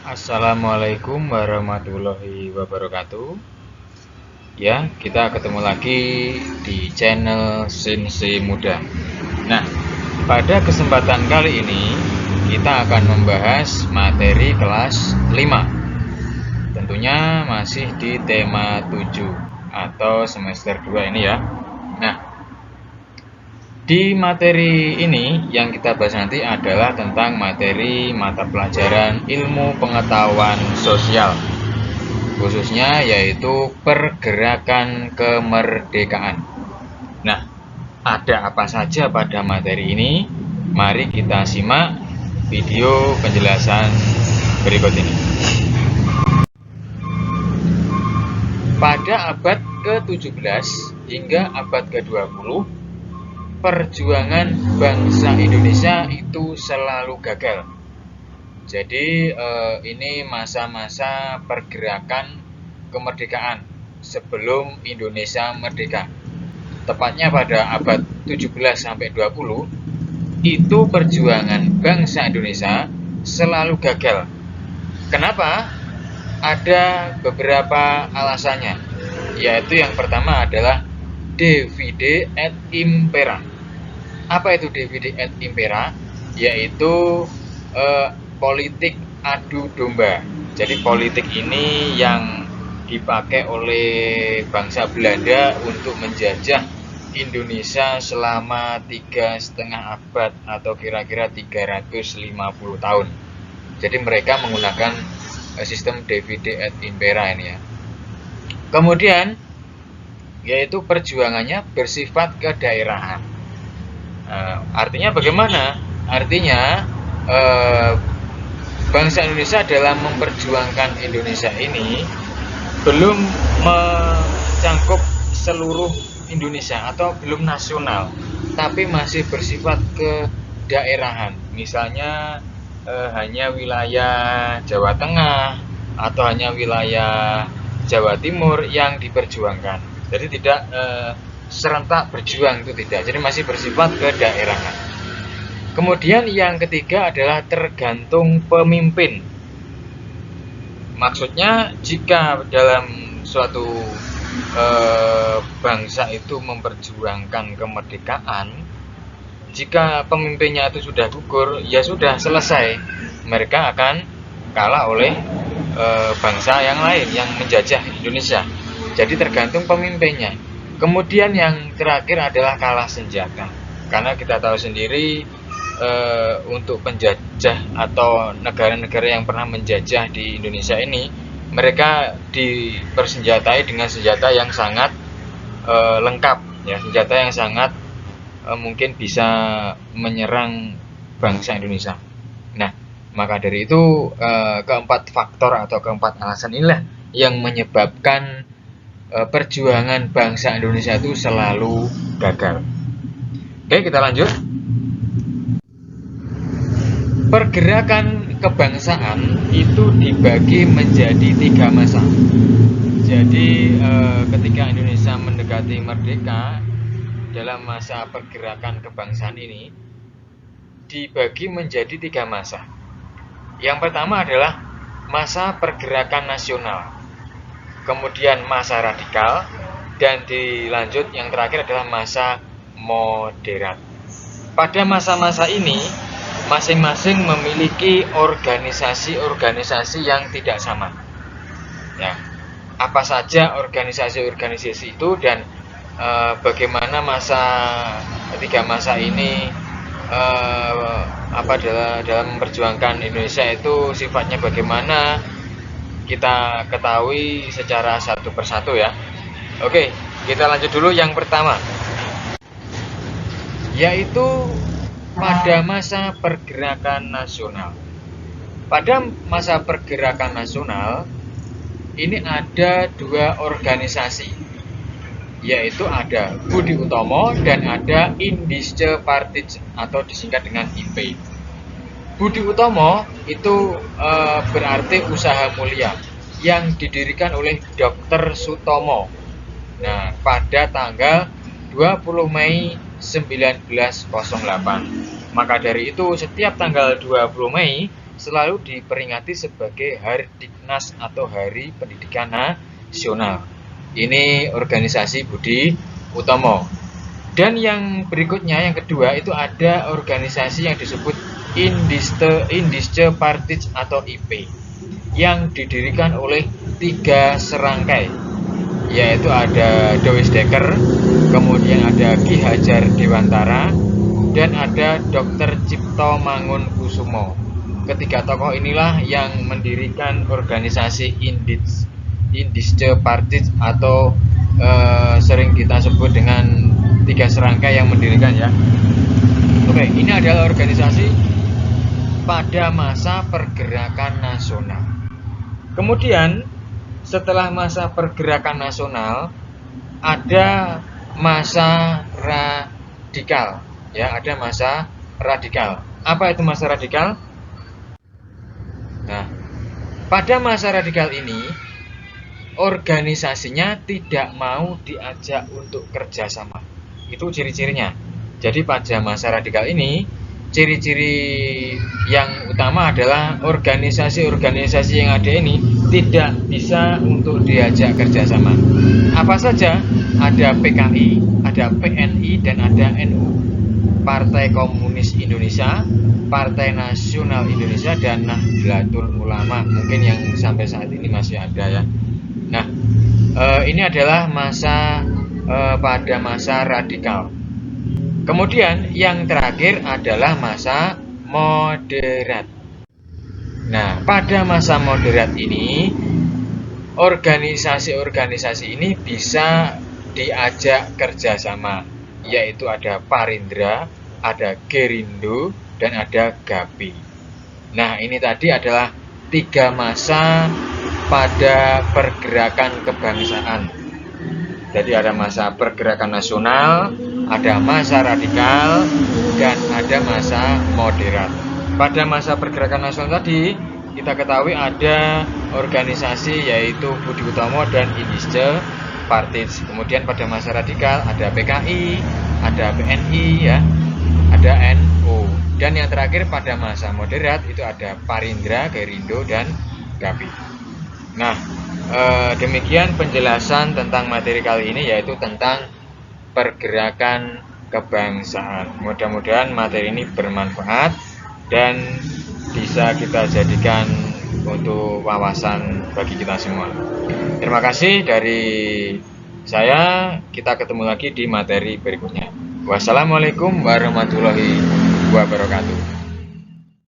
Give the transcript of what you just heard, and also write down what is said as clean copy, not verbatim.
Assalamualaikum warahmatullahi wabarakatuh. Ya, kita ketemu lagi di channel Sensei Muda. Nah, pada kesempatan kali ini kita akan membahas materi kelas 5. Tentunya masih di tema 7 atau semester 2 ini ya. Nah, di materi ini yang kita bahas nanti adalah tentang materi mata pelajaran ilmu pengetahuan sosial, khususnya yaitu pergerakan kemerdekaan. Nah, ada apa saja pada materi ini? Mari kita simak video penjelasan berikut ini. Pada abad ke-17 hingga abad ke-20, perjuangan bangsa Indonesia itu selalu gagal. Jadi ini masa-masa pergerakan kemerdekaan sebelum Indonesia merdeka. Tepatnya pada abad 17 sampai 20, itu perjuangan bangsa Indonesia selalu gagal. Kenapa? Ada beberapa alasannya. Yaitu yang pertama adalah divide et impera. Apa itu divide et impera? Yaitu politik adu domba. Jadi politik ini yang dipakai oleh bangsa Belanda untuk menjajah Indonesia selama 3,5 abad atau kira-kira 350 tahun. Jadi mereka menggunakan sistem divide et impera ini ya. Kemudian yaitu perjuangannya bersifat kedaerahan. Artinya bagaimana? Artinya bangsa Indonesia dalam memperjuangkan Indonesia ini belum mencangkup seluruh Indonesia atau belum nasional, tapi masih bersifat kedaerahan. Misalnya hanya wilayah Jawa Tengah atau hanya wilayah Jawa Timur yang diperjuangkan. Jadi tidak serentak berjuang, itu tidak. Jadi masih bersifat kedaerahan. Kemudian yang ketiga adalah tergantung pemimpin. Maksudnya jika dalam suatu bangsa itu memperjuangkan kemerdekaan, jika pemimpinnya itu sudah gugur, ya sudah selesai. Mereka akan kalah oleh bangsa yang lain yang menjajah Indonesia. Jadi tergantung pemimpinnya. Kemudian yang terakhir adalah kalah senjata. Karena kita tahu sendiri untuk penjajah atau negara-negara yang pernah menjajah di Indonesia ini, mereka dipersenjatai dengan senjata yang sangat lengkap, ya, senjata yang sangat mungkin bisa menyerang bangsa Indonesia. Nah, maka dari itu keempat faktor atau keempat alasan inilah yang menyebabkan perjuangan bangsa Indonesia itu selalu gagal. Oke, kita lanjut. Pergerakan kebangsaan itu dibagi menjadi 3 masa. Jadi ketika Indonesia mendekati merdeka, dalam masa pergerakan kebangsaan ini dibagi menjadi 3 masa. Yang pertama adalah masa pergerakan nasional, kemudian masa radikal, dan dilanjut yang terakhir adalah masa moderat. Pada masa-masa ini masing-masing memiliki organisasi-organisasi yang tidak sama. Ya, apa saja organisasi-organisasi itu dan bagaimana tiga masa ini dalam memperjuangkan Indonesia itu sifatnya bagaimana, kita ketahui secara satu persatu ya. Oke, kita lanjut dulu yang pertama, yaitu pada masa pergerakan nasional. Pada masa pergerakan nasional ini ada 2 organisasi, yaitu ada Budi Utomo dan ada Indische Partij atau disingkat dengan IP. Budi Utomo itu berarti usaha mulia yang didirikan oleh Dr. Sutomo. Nah, pada tanggal 20 Mei 1908. Maka dari itu setiap tanggal 20 Mei selalu diperingati sebagai Hari Diknas atau Hari Pendidikan Nasional. Ini organisasi Budi Utomo. Dan yang berikutnya, yang kedua, itu ada organisasi yang disebut Indische Partij atau IP, yang didirikan oleh 3 serangkai, yaitu ada Doris Dekker, kemudian ada Ki Hajar Dewantara, dan ada Dr. Cipto Mangunkusumo. Ketiga tokoh inilah yang mendirikan organisasi Indische Partij atau sering kita sebut dengan 3 serangkai yang mendirikan ya. Oke, ini adalah organisasi pada masa pergerakan nasional. Kemudian setelah masa pergerakan nasional ada masa radikal. Ya, ada masa radikal. Apa itu masa radikal? Nah, pada masa radikal ini organisasinya tidak mau diajak untuk kerjasama. Itu ciri-cirinya. Jadi pada masa radikal ini, ciri-ciri yang utama adalah organisasi-organisasi yang ada ini tidak bisa untuk diajak kerjasama. Apa saja? Ada PKI, ada PNI, dan ada NU. Partai Komunis Indonesia, Partai Nasional Indonesia, dan Nahdlatul Ulama, mungkin yang sampai saat ini masih ada ya. Nah, ini adalah pada masa radikal. Kemudian yang terakhir adalah masa moderat. Nah, pada masa moderat ini organisasi-organisasi ini bisa diajak kerjasama, yaitu ada Parindra, ada Gerindo, dan ada GAPI. Nah, ini tadi adalah 3 masa pada pergerakan kebangsaan. Jadi ada masa pergerakan nasional, ada masa radikal, dan ada masa moderat. Pada masa pergerakan nasional tadi, kita ketahui ada organisasi yaitu Budi Utomo dan Indische Partij. Kemudian pada masa radikal ada PKI, ada PNI ya, ada NU. Dan yang terakhir pada masa moderat itu ada Parindra, Gerindo, dan GAPI. Nah, demikian penjelasan tentang materi kali ini, yaitu tentang pergerakan kebangsaan. Mudah-mudahan materi ini bermanfaat dan bisa kita jadikan untuk wawasan bagi kita semua. Terima kasih dari saya. Kita ketemu lagi di materi berikutnya. Wassalamualaikum warahmatullahi wabarakatuh.